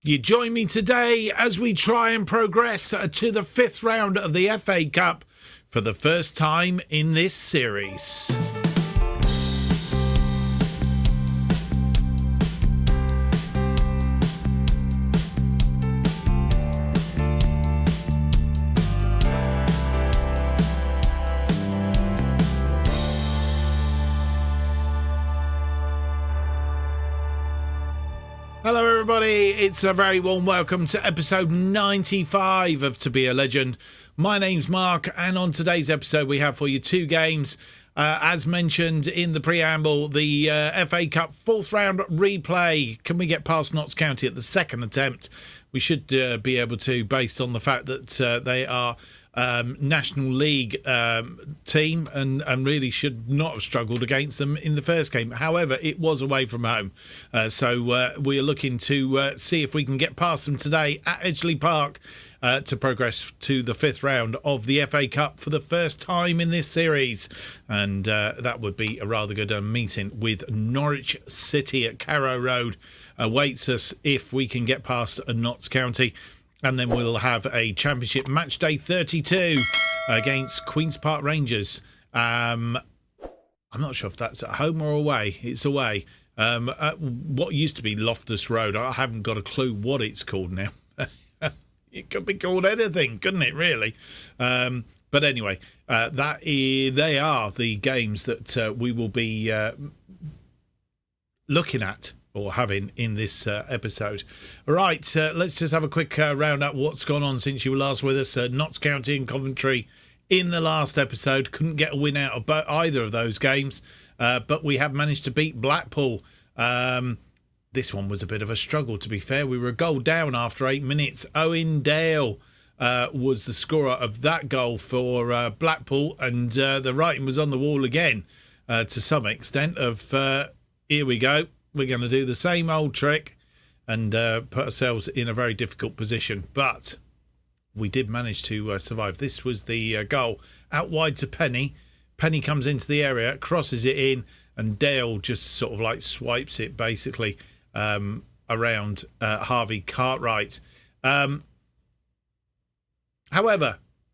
You join me today as we try and progress to the fifth round of the FA Cup for the first time in this series. Hello everybody, it's a very warm welcome to episode 95 of To Be a Legend. My name's Mark, and on today's episode we have for you two games. As mentioned in the preamble, the FA Cup fourth round replay. Can we get past Notts County at the second attempt? We should be able to, based on the fact that they are National League team and really should not have struggled against them in the first game. However, it was away from home, so we're looking to see if we can get past them today at Edgeley Park to progress to the fifth round of the FA Cup for the first time in this series, and that would be a rather good meeting with Norwich City at Carrow Road awaits us if we can get past Notts County. And then we'll have a Championship Match Day 32 against Queen's Park Rangers. I'm not sure if that's at home or away. It's away. At what used to be Loftus Road. I haven't got a clue what it's called now. It could be called anything, couldn't it, really? But anyway, they are the games that we will be looking at or having in this episode. Right, let's just have a quick round up what's gone on since you were last with us. Notts County and Coventry in the last episode. Couldn't get a win out of either of those games, but we have managed to beat Blackpool. This one was a bit of a struggle, to be fair. We were a goal down after 8 minutes. Owen Dale was the scorer of that goal for Blackpool, and the writing was on the wall again to some extent of, here we go. We're going to do the same old trick and put ourselves in a very difficult position. But we did manage to survive. This was the goal out wide to Penny. Penny comes into the area, crosses it in, and Dale just sort of like swipes it basically around Harvey Cartwright. However,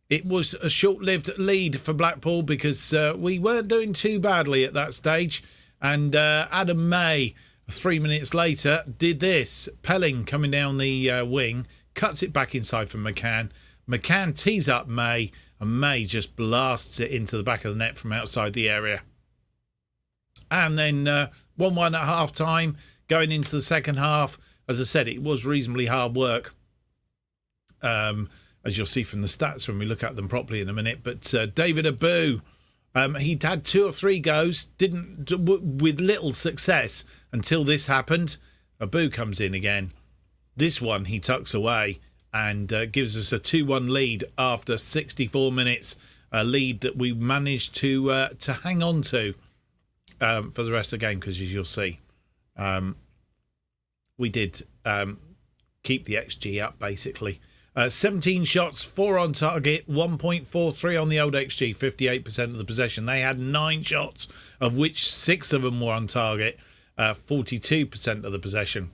it was a short-lived lead for Blackpool because we weren't doing too badly at that stage. And Adam May, 3 minutes later, did this. Pelling coming down the wing, cuts it back inside for McCann. McCann tees up May, and May just blasts it into the back of the net from outside the area. And then 1-1 at half-time, going into the second half. As I said, it was reasonably hard work, as you'll see from the stats when we look at them properly in a minute. But David Abu, he'd had 2 or 3 goes, with little success until this happened. Abu comes in again. This one he tucks away and gives us a 2-1 lead after 64 minutes, a lead that we managed to hang on to for the rest of the game, because as you'll see, we did keep the XG up basically. 17 shots, 4 on target, 1.43 on the old XG, 58% of the possession. They had 9 shots, of which 6 of them were on target, 42% of the possession,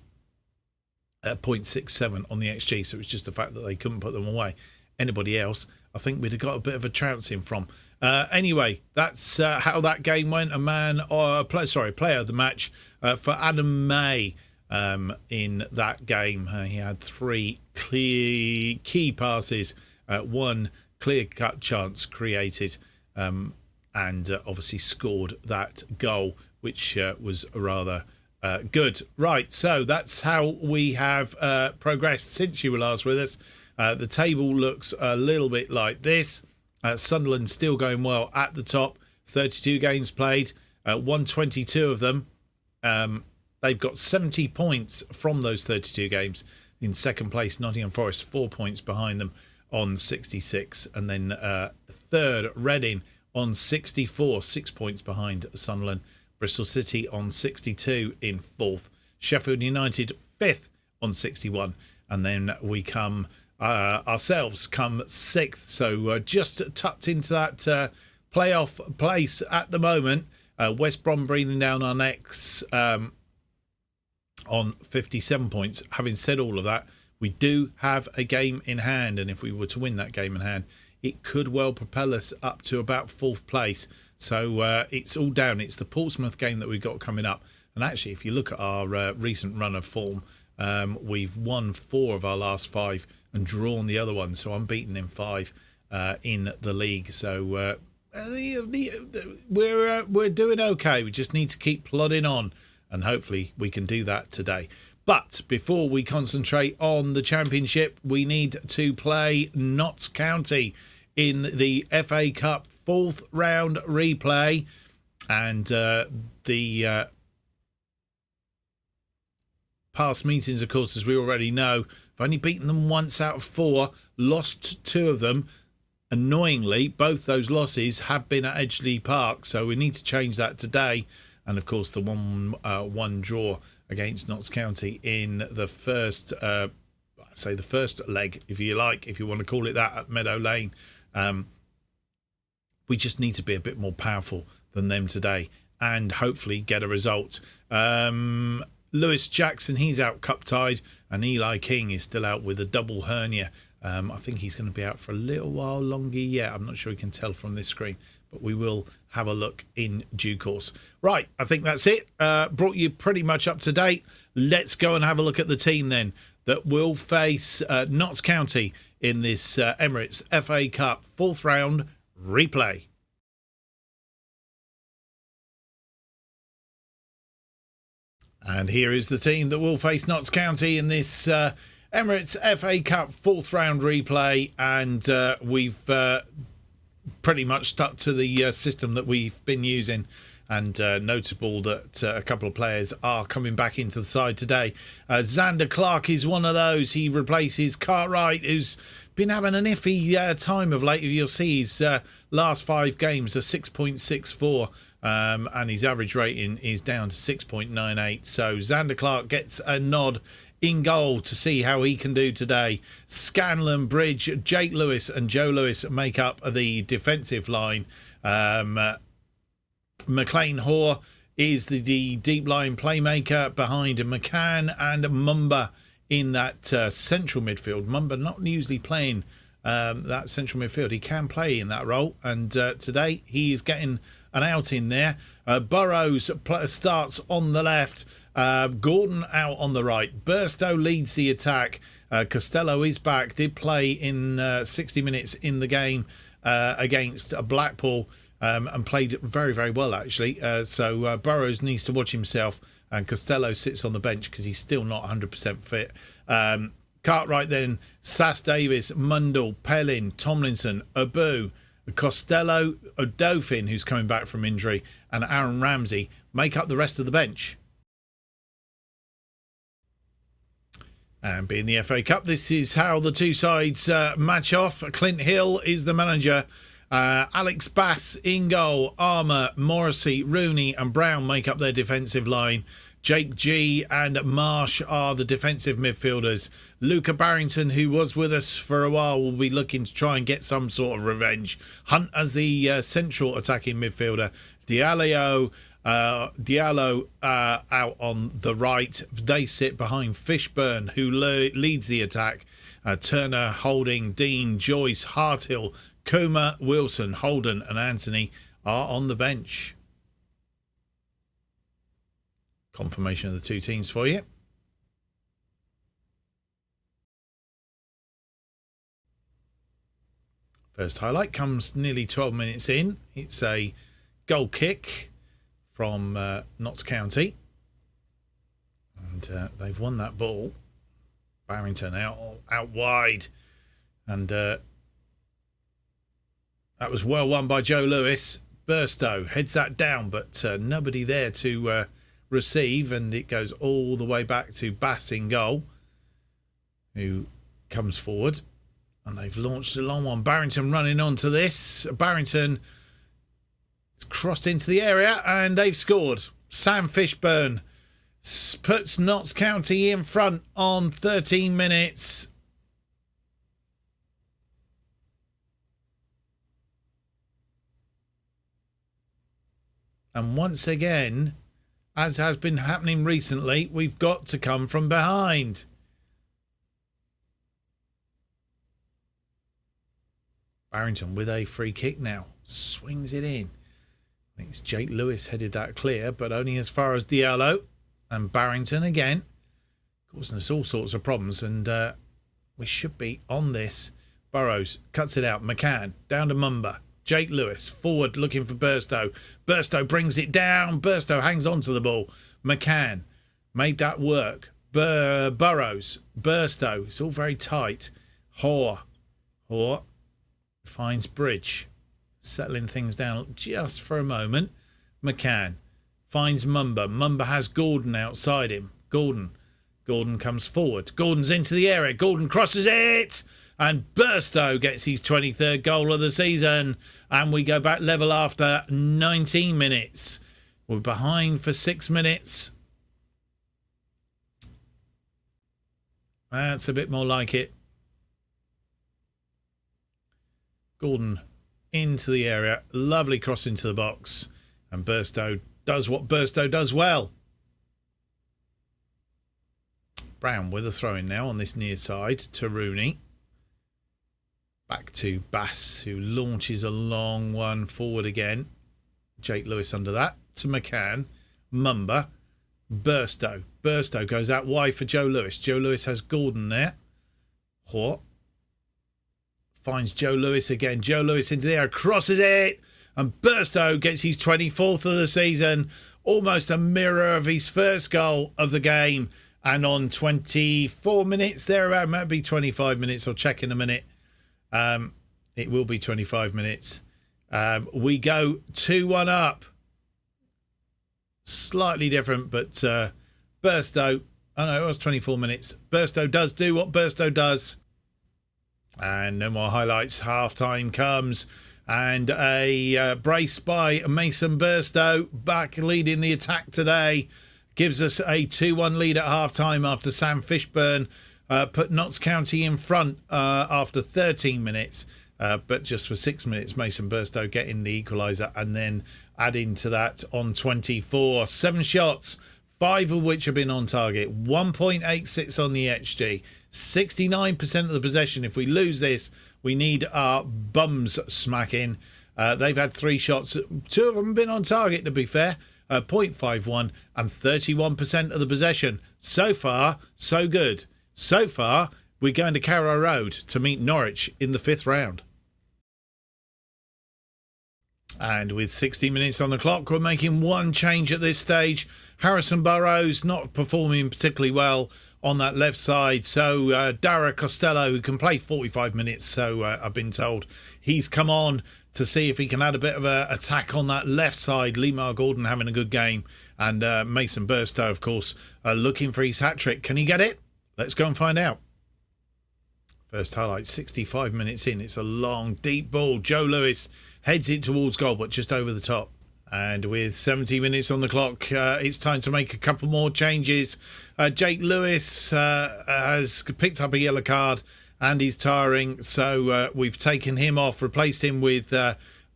0.67 on the XG. So it was just the fact that they couldn't put them away. Anybody else, I think we'd have got a bit of a trouncing from. Anyway, that's how that game went. Player of the match for Adam May. In that game, he had 3 clear key passes, 1 clear-cut chance created, and obviously scored that goal, which was rather good. Right, so that's how we have progressed since you were last with us. The table looks a little bit like this. Sunderland still going well at the top, 32 games played, 122 of them. They've got 70 points from those 32 games. In second place, Nottingham Forest, 4 points behind them on 66. And then third, Reading on 64, 6 points behind Sunderland. Bristol City on 62 in fourth. Sheffield United, fifth on 61. And then we come ourselves come sixth. So just tucked into that playoff place at the moment. West Brom breathing down our necks. on 57 points. Having said all of that, we do have a game in hand, and if we were to win that game in hand, it could well propel us up to about 4th place. So it's all down. It's the Portsmouth game that we've got coming up. And actually, if you look at our recent run of form, we've won 4 of our last 5 and drawn the other one. So unbeaten in 5 in the league. So we're doing okay. We just need to keep plodding on, and hopefully we can do that today. But before we concentrate on the Championship, we need to play Notts County in the FA Cup 4th round replay. And the past meetings, of course, as we already know, have only beaten them once out of 4, lost 2 of them. Annoyingly, both those losses have been at Edgeley Park, so we need to change that today. And of course, the 1-1 draw against Notts County in the first, the first leg, if you like, if you want to call it that, at Meadow Lane. We just need to be a bit more powerful than them today and hopefully get a result. Lewis Jackson, he's out cup-tied, and Eli King is still out with a double hernia. I think he's going to be out for a little while longer yet. I'm not sure you can tell from this screen, but we will have a look in due course. Right, I think that's it. Brought you pretty much up to date. Let's go and have a look at the team then that will face Notts County in this Emirates FA Cup 4th round replay. And here is the team that will face Notts County in this Emirates FA Cup 4th round replay. And we've pretty much stuck to the system that we've been using. And notable that a couple of players are coming back into the side today. Xander Clark is one of those. He replaces Cartwright, who's been having an iffy time of late. You'll see his last 5 games are 6.64, and his average rating is down to 6.98. So Xander Clark gets a nod in goal to see how he can do today. Scanlon, Bridge, Jake Lewis and Joe Lewis make up the defensive line. McLean Hoare is the deep line playmaker behind McCann and Mumba in that central midfield. Mumba not usually playing that central midfield. He can play in that role, and today he is getting an outing there. Burrows starts on the left. Gordon out on the right. Burstow leads the attack. Costello is back. Did play in 60 minutes in the game against Blackpool. And played very, very well, actually. So Burrows needs to watch himself, and Costello sits on the bench because he's still not 100% fit. Cartwright then, Sass Davis, Mundell, Pellin, Tomlinson, Abu, Costello, Odofin, who's coming back from injury, and Aaron Ramsey make up the rest of the bench. And being the FA Cup, this is how the two sides match off. Clint Hill is the manager. Alex Bass in goal. Armour, Morrissey, Rooney and Brown make up their defensive line. Jake G and Marsh are the defensive midfielders. Luca Barrington, who was with us for a while, will be looking to try and get some sort of revenge. Hunt as the central attacking midfielder. Diallo out on the right. They sit behind Fishburne, who leads the attack. Turner, Holding, Dean, Joyce, Harthill, Kuma, Wilson, Holden and Anthony are on the bench. Confirmation of the two teams for you. First highlight comes nearly 12 minutes in. It's a goal kick from Notts County. And they've won that ball. Barrington out wide. And that was well won by Joe Lewis. Burstow heads that down, but nobody there to receive, and it goes all the way back to Bass in goal, who comes forward, and they've launched a long one. Barrington running onto this. Barrington crossed into the area, and they've scored. Sam Fishburne puts Notts County in front on 13 minutes. And once again, as has been happening recently, we've got to come from behind. Barrington with a free kick now. Swings it in. I think it's Jake Lewis headed that clear, but only as far as Diallo. And Barrington again. Causing us all sorts of problems, and we should be on this. Burrows cuts it out. McCann down to Mumba. Jake Lewis forward looking for Burstow. Burstow brings it down. Burstow hangs on to the ball. McCann made that work. Burrows. Burstow. It's all very tight. Hoare finds Bridge. Settling things down just for a moment. McCann finds Mumba. Mumba has Gordon outside him. Gordon comes forward. Gordon's into the area. Gordon crosses it. And Burstow gets his 23rd goal of the season. And we go back level after 19 minutes. We're behind for 6 minutes. That's a bit more like it. Gordon into the area. Lovely cross into the box. And Burstow does what Burstow does well. Brown with a throw-in now on this near side to Rooney. Back to Bass, who launches a long one forward again. Jake Lewis under that. To McCann. Mumba. Burstow. Burstow goes out wide for Joe Lewis. Joe Lewis has Gordon there. Hoare finds Joe Lewis again. Joe Lewis into the air. Crosses it. And Burstow gets his 24th of the season. Almost a mirror of his first goal of the game. And on 24 minutes, thereabout, might be 25 minutes. I'll check in a minute. It will be 25 minutes. We go 2-1 up. Slightly different, but Burstow, oh no, it was 24 minutes. Burstow does do what Burstow does. And no more highlights. Half-time comes. And a brace by Mason Burstow, back leading the attack today. Gives us a 2-1 lead at half-time after Sam Fishburn put Notts County in front after 13 minutes. But just for 6 minutes, Mason Burstow getting the equaliser and then adding to that on 24. 7 shots, 5 of which have been on target. 1.86 on the XG. 69% of the possession. If we lose this, we need our bums smacking. They've had 3 shots. 2 of them have been on target, to be fair. 0.51 and 31% of the possession. So far, so good. So far, we're going to Carrow Road to meet Norwich in the 5th round. And with 60 minutes on the clock, we're making one change at this stage. Harrison Burrows not performing particularly well on that left side. So Dara Costello, who can play 45 minutes, so I've been told, he's come on to see if he can add a bit of an attack on that left side. Lemar Gordon having a good game. And Mason Burstow, of course, looking for his hat-trick. Can he get it? Let's go and find out. First highlight, 65 minutes in. It's a long, deep ball. Joe Lewis heads it towards goal, but just over the top. And with 70 minutes on the clock, it's time to make a couple more changes. Jake Lewis has picked up a yellow card and he's tiring. So we've taken him off, replaced him with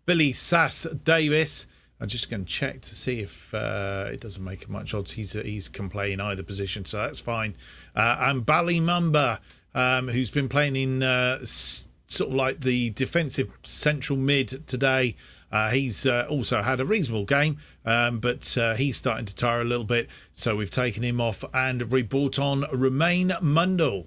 Billy Sass Davis. I'm just going to check to see if it doesn't make much odds. He's can play in either position, so that's fine. And Bally Mumba, who's been playing in sort of like the defensive central mid today. He's also had a reasonable game, but he's starting to tire a little bit. So we've taken him off and we brought on Romain Mundle.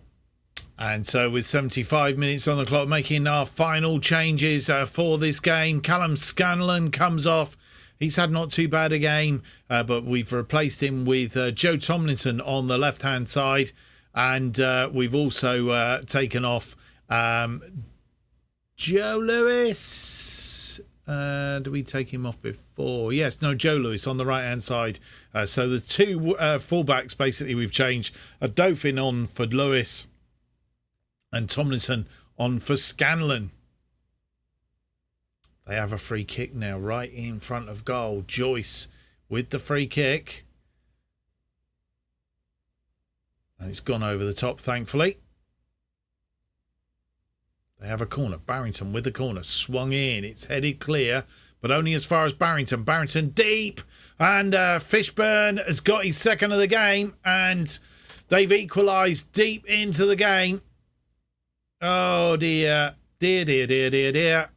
And so with 75 minutes on the clock, making our final changes for this game, Callum Scanlon comes off. He's had not too bad a game, but we've replaced him with Joe Tomlinson on the left-hand side. And we've also taken off Joe Lewis. Did we take him off before? Yes, no, Joe Lewis on the right-hand side. So the 2 fullbacks, basically, we've changed. A Dauphin on for Lewis and Tomlinson on for Scanlon. They have a free kick now right in front of goal. Joyce with the free kick. And it's gone over the top, thankfully. They have a corner. Barrington with the corner. Swung in. It's headed clear. but only as far as Barrington. Barrington deep, and Fishburn has got his second of the game, and they've equalised deep into the game. Oh dear. Dear.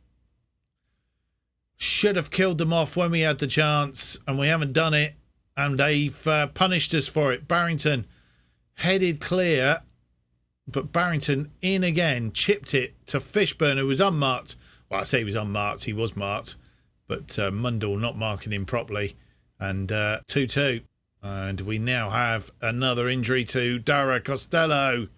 Should have killed them off when we had the chance, and we haven't done it, and they've punished us for it. Barrington headed clear, but Barrington in again, chipped it to Fishburn, who was unmarked. Well, I say he was unmarked, he was marked, but Mundell not marking him properly, and 2-2. And we now have another injury to Dara Costello.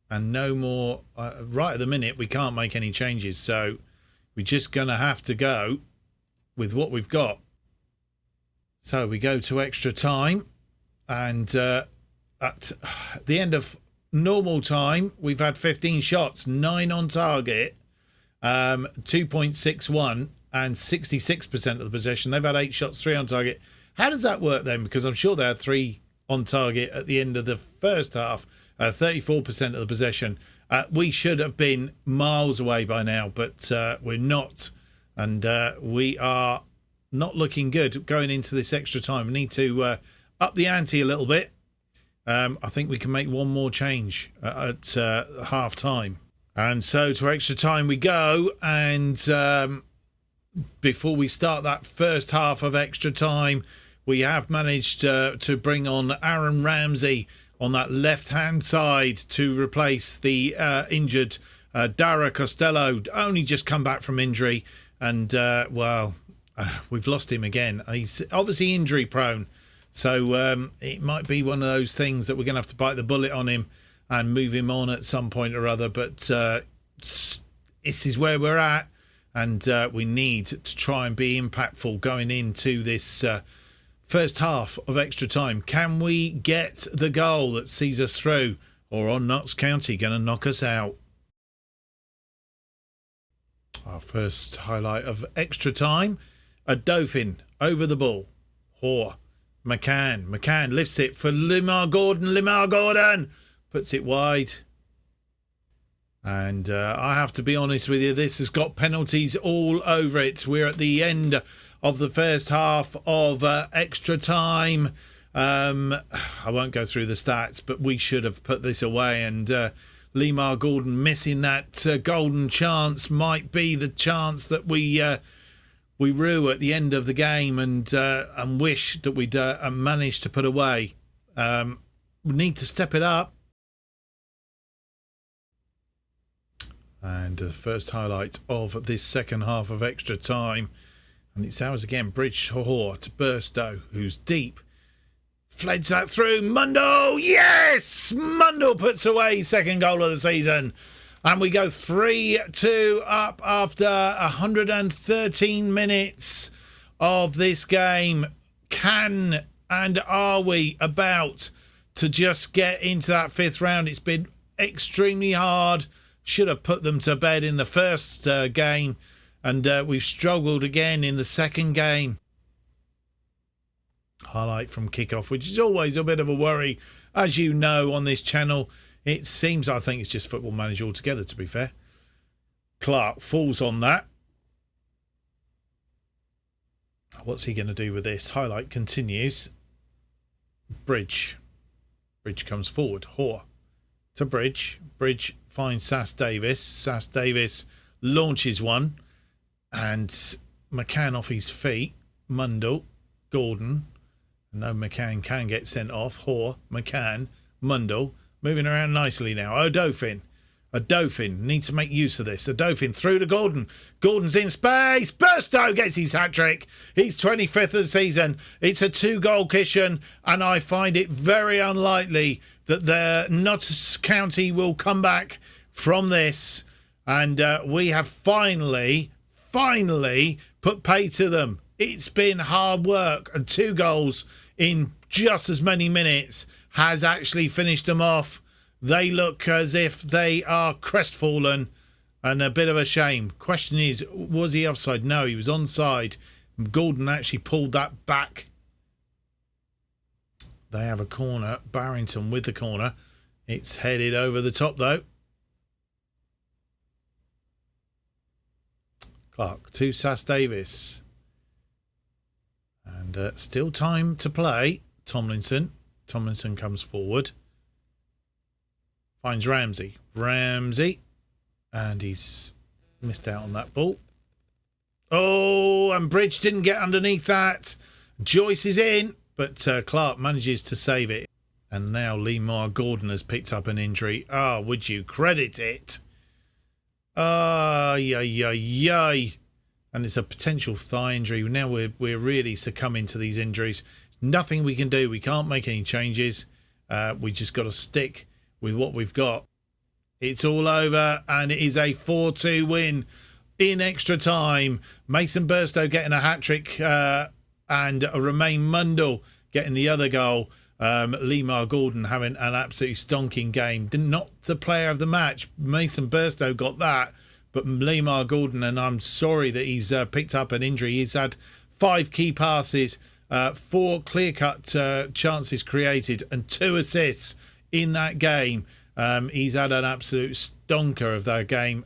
And no more. Right at the minute, we can't make any changes, so we're just going to have to go with what we've got. So we go to extra time, and at the end of normal time, we've had 15 shots, 9 on target, 2.61 and 66% of the possession. They've had 8 shots, 3 on target. How does that work then? Because I'm sure they had 3 on target at the end of the first half. 34% of the possession. We should have been miles away by now, but we're not. And we are not looking good going into this extra time. We need to up the ante a little bit. I think we can make one more change at half time. And so to extra time we go. And before we start that first half of extra time, we have managed to bring on Aaron Ramsey on that left-hand side to replace the injured Dara Costello. Only just come back from injury, and we've lost him again. He's obviously injury-prone, so it might be one of those things that we're going to have to bite the bullet on him and move him on at some point or other. But this is where we're at, and we need to try and be impactful going into this first half of extra time. Can we get the goal that sees us through, or are Notts County going to knock us out? Our first highlight of extra time, a Dauphin over the ball. Hoare, McCann lifts it for Limar Gordon puts it wide. And I have to be honest with you, this has got penalties all over it. We're at the end of the first half of extra time. I won't go through the stats, but we should have put this away. And Limar Gordon missing that golden chance might be the chance that we rue at the end of the game, and wish that we'd managed to put away. We need to step it up. And the first highlight of this second half of extra time. And it's ours again. Bridge Hoare to Burstow, who's deep. Fleds that through. Mundell. Yes! Mundell puts away his second goal of the season. And we go 3-2 up after 113 minutes of this game. Can and are we about to just get into that fifth round? It's been extremely hard. Should have put them to bed in the first game, and we've struggled again in the second game. Highlight from kickoff, which is always a bit of a worry, as you know, on this channel. It seems, I think it's just Football Manager altogether, to be fair. Clark falls on that. What's he going to do with this? Highlight continues. Bridge comes forward. Hoare to Bridge. Bridge finds Sass Davis. Sass Davis launches one, and McCann off his feet. Mundell, Gordon. No, McCann can get sent off. Hoare, McCann, Mundell. Moving around nicely now. A Dauphin needs to make use of this. A Dauphin through to Gordon. Gordon's in space. Burstow gets his hat-trick. He's 25th of the season. It's a 2-goal cushion, and I find it very unlikely that the Notts County will come back from this. And we have finally put pay to them. It's been hard work, and 2 goals in just as many minutes has actually finished them off. They look as if they are crestfallen, and a bit of a shame. Question is, was he offside? No, he was onside. Gordon actually pulled that back. They have a corner. Barrington with the corner. It's headed over the top, though. Clark to Sass Davis. And still time to play. Tomlinson. Tomlinson comes forward. Finds Ramsey. Ramsey. And he's missed out on that ball. Oh, and Bridge didn't get underneath that. Joyce is in, but Clark manages to save it. And now Lemar Gordon has picked up an injury. Ah, would you credit it? Yay. And it's a potential thigh injury. Now we're really succumbing to these injuries. Nothing we can do. We can't make any changes. We just got to stick with what we've got. It's all over, and it is a 4-2 win in extra time. Mason Burstow getting a hat-trick and Romain Mundell getting the other goal. Lemar Gordon having an absolutely stonking game. Not the player of the match. Mason Burstow got that, but Lemar Gordon, and I'm sorry that he's picked up an injury. He's had 5 key passes, 4 clear-cut chances created, and 2 assists in that game. He's had an absolute stonker of that game.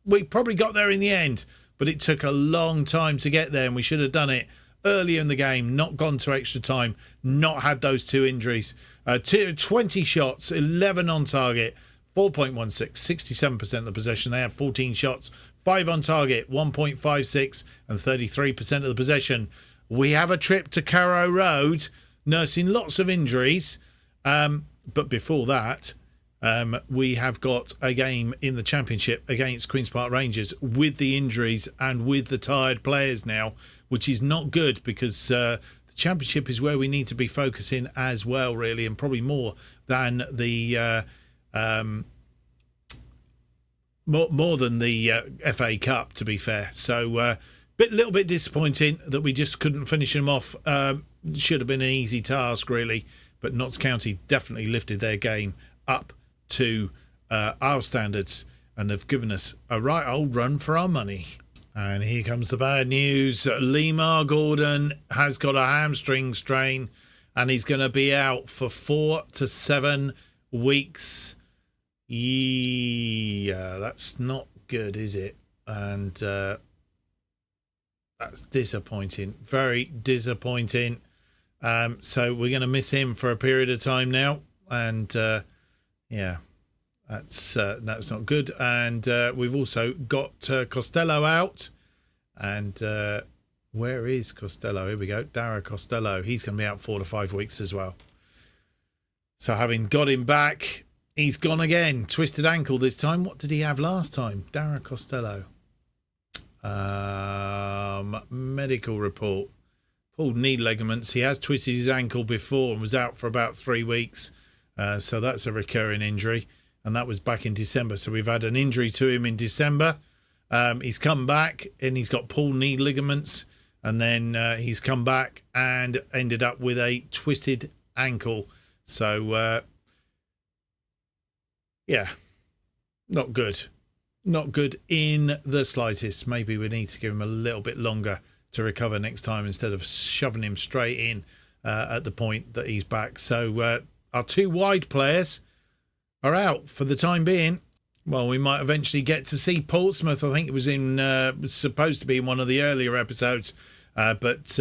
We probably got there in the end, but it took a long time to get there, and we should have done it earlier in the game, not gone to extra time, not had those 2 injuries. 20 shots, 11 on target, 4.16, 67% of the possession. They had 14 shots, 5 on target, 1.56, and 33% of the possession. We have a trip to Carrow Road, nursing lots of injuries. But before that, we have got a game in the Championship against Queen's Park Rangers with the injuries and with the tired players now, which is not good because the Championship is where we need to be focusing as well, really, and probably more than the more than the FA Cup, to be fair. So little bit disappointing that we just couldn't finish them off. Should have been an easy task, really, but Notts County definitely lifted their game up to our standards and have given us a right old run for our money. And here comes the bad news. Lemar Gordon has got a hamstring strain and he's going to be out for 4 to 7 weeks. Yeah, that's not good, is it? And that's disappointing. Very disappointing. So we're going to miss him for a period of time now. And yeah, that's not good. And we've also got Costello out. And where is Costello? Here we go. Dara Costello. He's going to be out 4 to 5 weeks as well. So having got him back, he's gone again. Twisted ankle this time. What did he have last time? Dara Costello. Medical report. Pulled knee ligaments. He has twisted his ankle before and was out for about 3 weeks. So that's a recurring injury. And that was back in December. So we've had an injury to him in December. He's come back and he's got pulled knee ligaments. And then he's come back and ended up with a twisted ankle. So, yeah, not good. Not good in the slightest. Maybe we need to give him a little bit longer to recover next time instead of shoving him straight in at the point that he's back. So our 2 wide players are out for the time being. Well, we might eventually get to see Portsmouth. I think it was supposed to be in one of the earlier episodes, but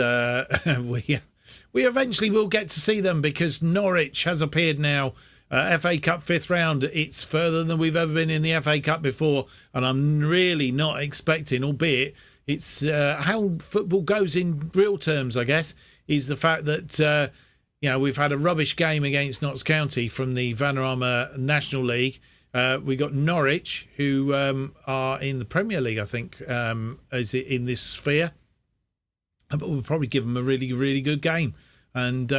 we eventually will get to see them because Norwich has appeared now. FA Cup 5th round. It's further than we've ever been in the FA Cup before, and I'm really not expecting, albeit it's how football goes in real terms, I guess, is the fact that we've had a rubbish game against Notts County from the Vanarama National League. We got Norwich, who are in the Premier League, I think, is in this sphere. But we'll probably give them a really, really good game and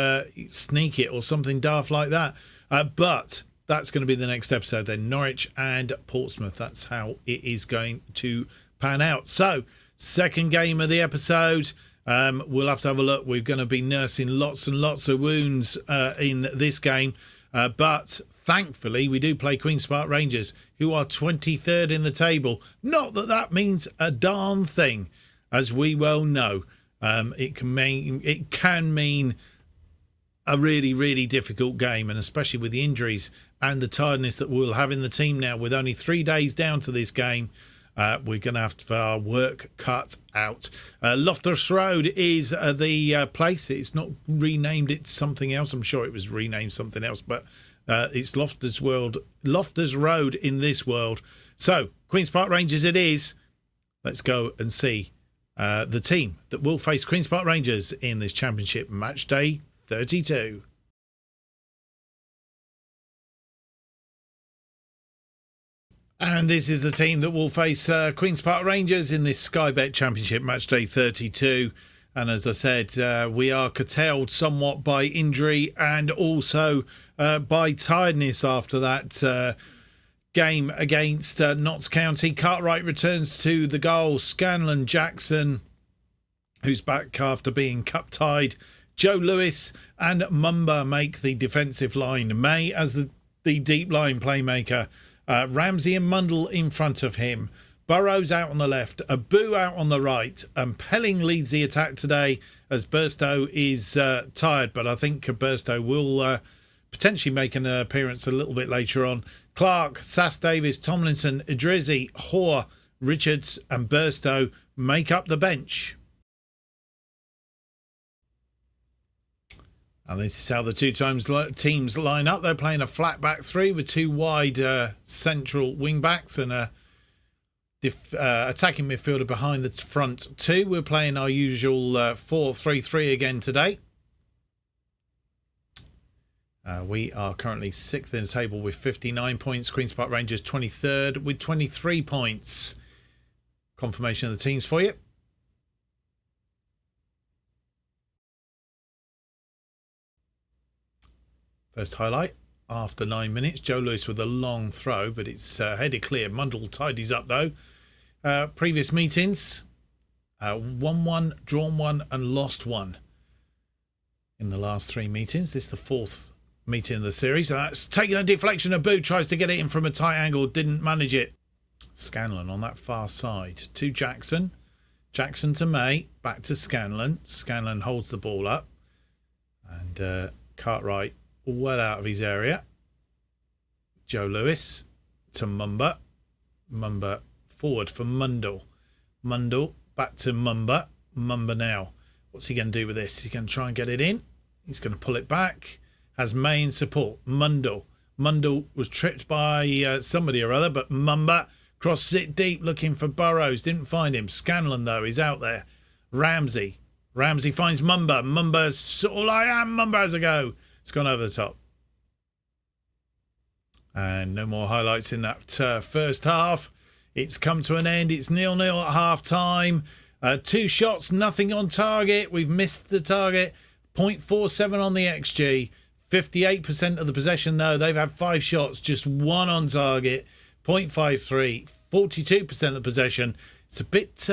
sneak it or something daft like that. But that's going to be the next episode then. Norwich and Portsmouth. That's how it is going to pan out. So, second game of the episode. We'll have to have a look. We're going to be nursing lots and lots of wounds in this game. But thankfully, we do play Queen's Park Rangers, who are 23rd in the table. Not that that means a darn thing, as we well know. It can mean a really, really difficult game, and especially with the injuries and the tiredness that we'll have in the team now, with only 3 days down to this game. We're going to have to have our work cut out. Loftus Road is the place. It's not renamed. It's something else. I'm sure it was renamed something else, but it's Loftus Road in this world. So, Queen's Park Rangers it is. Let's go and see the team that will face Queen's Park Rangers in this championship match day 32. And this is the team that will face Queen's Park Rangers in this Sky Bet Championship match day 32. And as I said, we are curtailed somewhat by injury and also by tiredness after that game against Notts County. Cartwright returns to the goal. Scanlon, Jackson, who's back after being cup-tied. Joe Lewis and Mumba make the defensive line. May as the deep line playmaker. Ramsey and Mundle in front of him. Burrows out on the left. Abu out on the right. And Pelling leads the attack today as Burstow is tired. But I think Burstow will potentially make an appearance a little bit later on. Clark, Sass Davis, Tomlinson, Idrizzi, Hoare, Richards and Burstow make up the bench. And this is how the teams line up. They're playing a flat back three with two wide central wing backs and a attacking midfielder behind the front two. We're playing our usual 4-3-3 again today. We are currently 6th in the table with 59 points. Queen's Park Rangers 23rd with 23 points. Confirmation of the teams for you. First highlight, after 9 minutes, Joe Lewis with a long throw, but it's headed clear. Mundle tidies up though. Previous meetings, won one, drawn one and lost one in the last 3 meetings. This is the 4th meeting in the series. That's taking a deflection. Abu tries to get it in from a tight angle, didn't manage it. Scanlon on that far side to Jackson. Jackson to May, back to Scanlon. Scanlon holds the ball up. And Cartwright well out of his area. Joe Lewis to Mumba. Mumba forward for Mundle. Mundle back to Mumba. Mumba now. What's he going to do with this? He's going to try and get it in. He's going to pull it back. Has May in support. Mundle. Mundle was tripped by somebody or other, but Mumba crosses it deep looking for Burrows. Didn't find him. Scanlon, though, is out there. Ramsey. Ramsey finds Mumba. Mumba's all I am. Mumba has a go. It's gone over the top. And no more highlights in that first half. It's come to an end. It's 0-0 at half time. 2 shots, nothing on target. We've missed the target. 0.47 on the XG. 58% of the possession, though. They've had 5 shots, just 1 on target. 0.53. 42% of the possession. It's a bit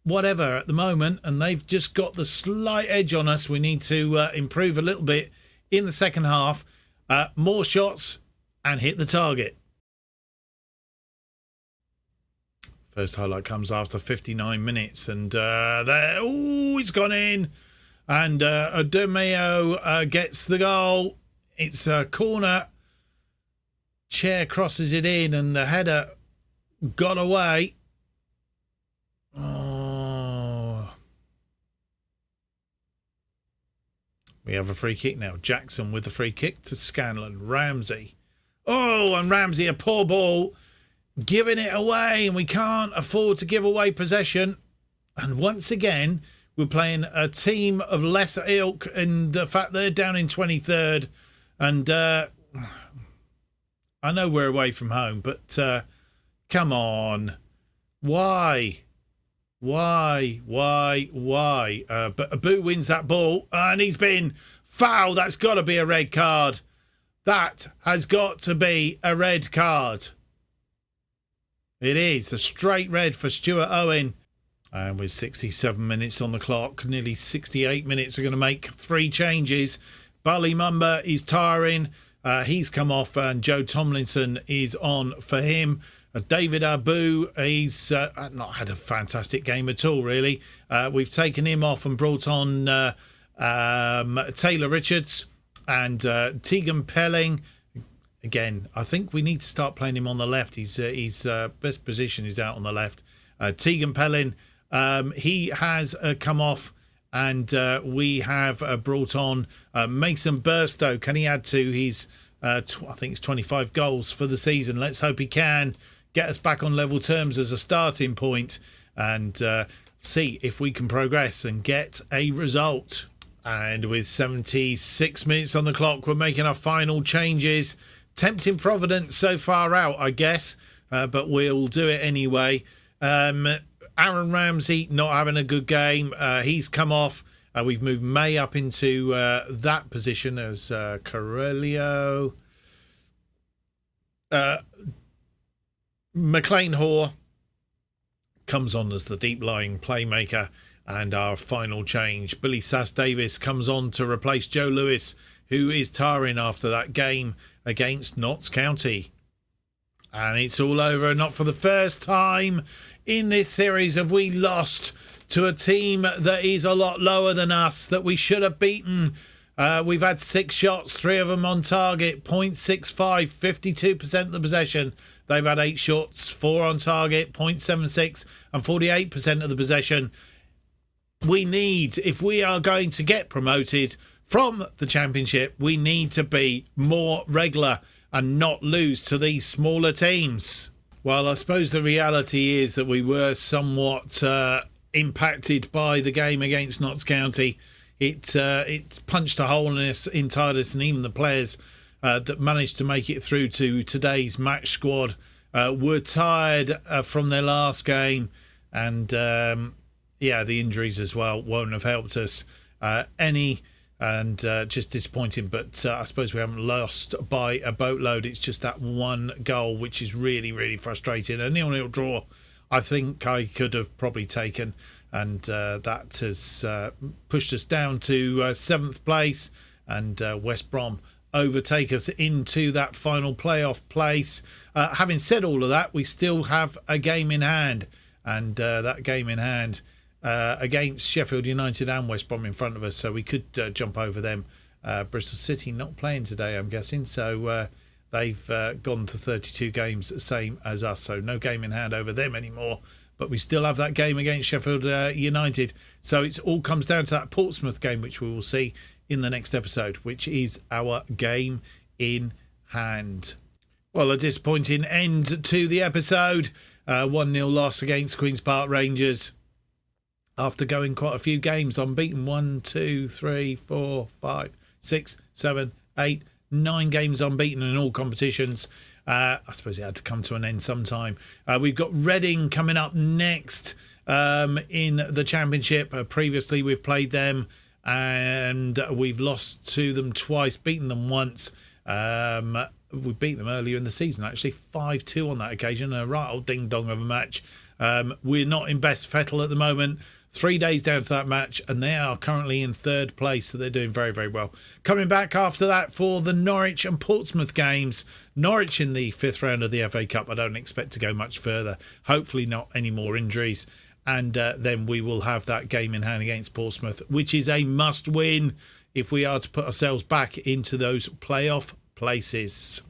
whatever at the moment, and they've just got the slight edge on us. We need to improve a little bit in the second half. More shots and hit the target. First highlight comes after 59 minutes, and it's gone in. And Ademeo gets the goal. It's a corner. Chair crosses it in, and the header got away. Oh. We have a free kick now. Jackson with the free kick to Scanlon. Ramsey. Oh, and Ramsey, a poor ball. Giving it away, and we can't afford to give away possession. And once again, we're playing a team of lesser ilk, and the fact they're down in 23rd. And I know we're away from home, but come on. Why? But Abu wins that ball, and he's been fouled. That's got to be a red card. That has got to be a red card. It is a straight red for Stuart Owen. And with 67 minutes on the clock, nearly 68 minutes, we're going to make 3 changes. Bali Mumba is tiring. He's come off, and Joe Tomlinson is on for him. David Abu, he's not had a fantastic game at all, really. We've taken him off and brought on Taylor Richards and Tegan Pelling. Again, I think we need to start playing him on the left. His best position is out on the left. Tegan Pelling, he has come off, and we have brought on Mason Burstow. Can he add to his, I think it's 25 goals for the season? Let's hope he can get us back on level terms as a starting point and see if we can progress and get a result. And with 76 minutes on the clock, we're making our final changes. Tempting Providence so far out, I guess, but we'll do it anyway. Aaron Ramsey not having a good game. He's come off. We've moved May up into that position as Corelio. McLean Hoare comes on as the deep-lying playmaker. And our final change, Billy Sass-Davis comes on to replace Joe Lewis, who is tiring after that game against Notts County. And it's all over. Not for the first time in this series have we lost to a team that is a lot lower than us, that we should have beaten. We've had 6 shots, 3 of them on target, 0.65, 52% of the possession. They've had 8 shots, 4 on target, 0.76, and 48% of the possession. We need, if we are going to get promoted from the Championship, we need to be more regular and not lose to these smaller teams. Well, I suppose the reality is that we were somewhat impacted by the game against Notts County. It punched a hole in us, in Titus, and even the players that managed to make it through to today's match squad were tired from their last game, and the injuries as well won't have helped us any, and just disappointing. But I suppose we haven't lost by a boatload. It's just that one goal, which is really, really frustrating. A 0-0 draw, I think I could have probably taken, and that has pushed us down to 7th place, and West Brom overtake us into that final playoff place. Having said all of that, we still have a game in hand, and that game in hand against Sheffield United and West Brom in front of us, so we could jump over them. Bristol City not playing today, I'm guessing, so they've gone to 32 games, same as us, so no game in hand over them anymore. But we still have that game against Sheffield United, so it all comes down to that Portsmouth game, which we will see in the next episode, which is our game in hand. Well, a disappointing end to the episode. 1-0 loss against Queen's Park Rangers. After going quite a few games unbeaten, 1, 2, 3, 4, 5, 6, 7, 8, 9 games unbeaten in all competitions. I suppose it had to come to an end sometime. We've got Reading coming up next in the Championship. Previously, we've played them and we've lost to them twice, beaten them once. We beat them earlier in the season, actually 5-2 on that occasion. A right old ding-dong of a match. We're not in best fettle at the moment. 3 days down to that match, and they are currently in 3rd place, so they're doing very, very well. Coming back after that for the Norwich and Portsmouth games. Norwich in the 5th round of the FA Cup. I don't expect to go much further. Hopefully not any more injuries. And then we will have that game in hand against Portsmouth, which is a must-win if we are to put ourselves back into those playoff places.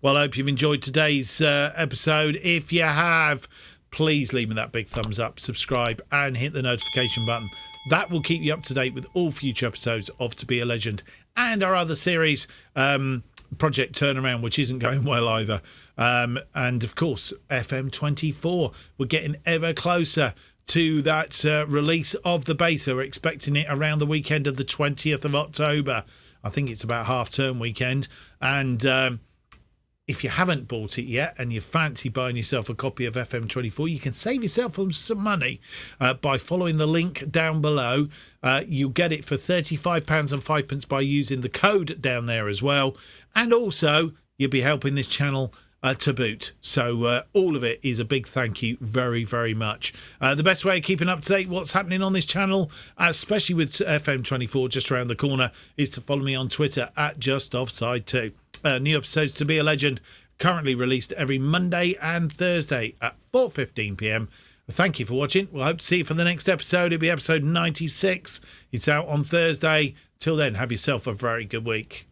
Well, I hope you've enjoyed today's episode. If you have, please leave me that big thumbs up, subscribe, and hit the notification button. That will keep you up to date with all future episodes of To Be a Legend and our other series, Project Turnaround, which isn't going well either. And, of course, FM24. We're getting ever closer to that release of the beta. We're expecting it around the weekend of the 20th of October. I think it's about half-term weekend. And if you haven't bought it yet and you fancy buying yourself a copy of FM24, you can save yourself some money by following the link down below. You'll get it for £35.05 by using the code down there as well. And also, you'll be helping this channel to boot. So all of it is a big thank you very, very much. The best way of keeping up to date what's happening on this channel, especially with FM24 just around the corner, is to follow me on Twitter at JustOffsideToo. New episodes To Be a Legend currently released every Monday and Thursday at 4:15 p.m. Thank you for watching. We'll hope to see you for the next episode. It'll be episode 96. It's out on Thursday. Till then, have yourself a very good week.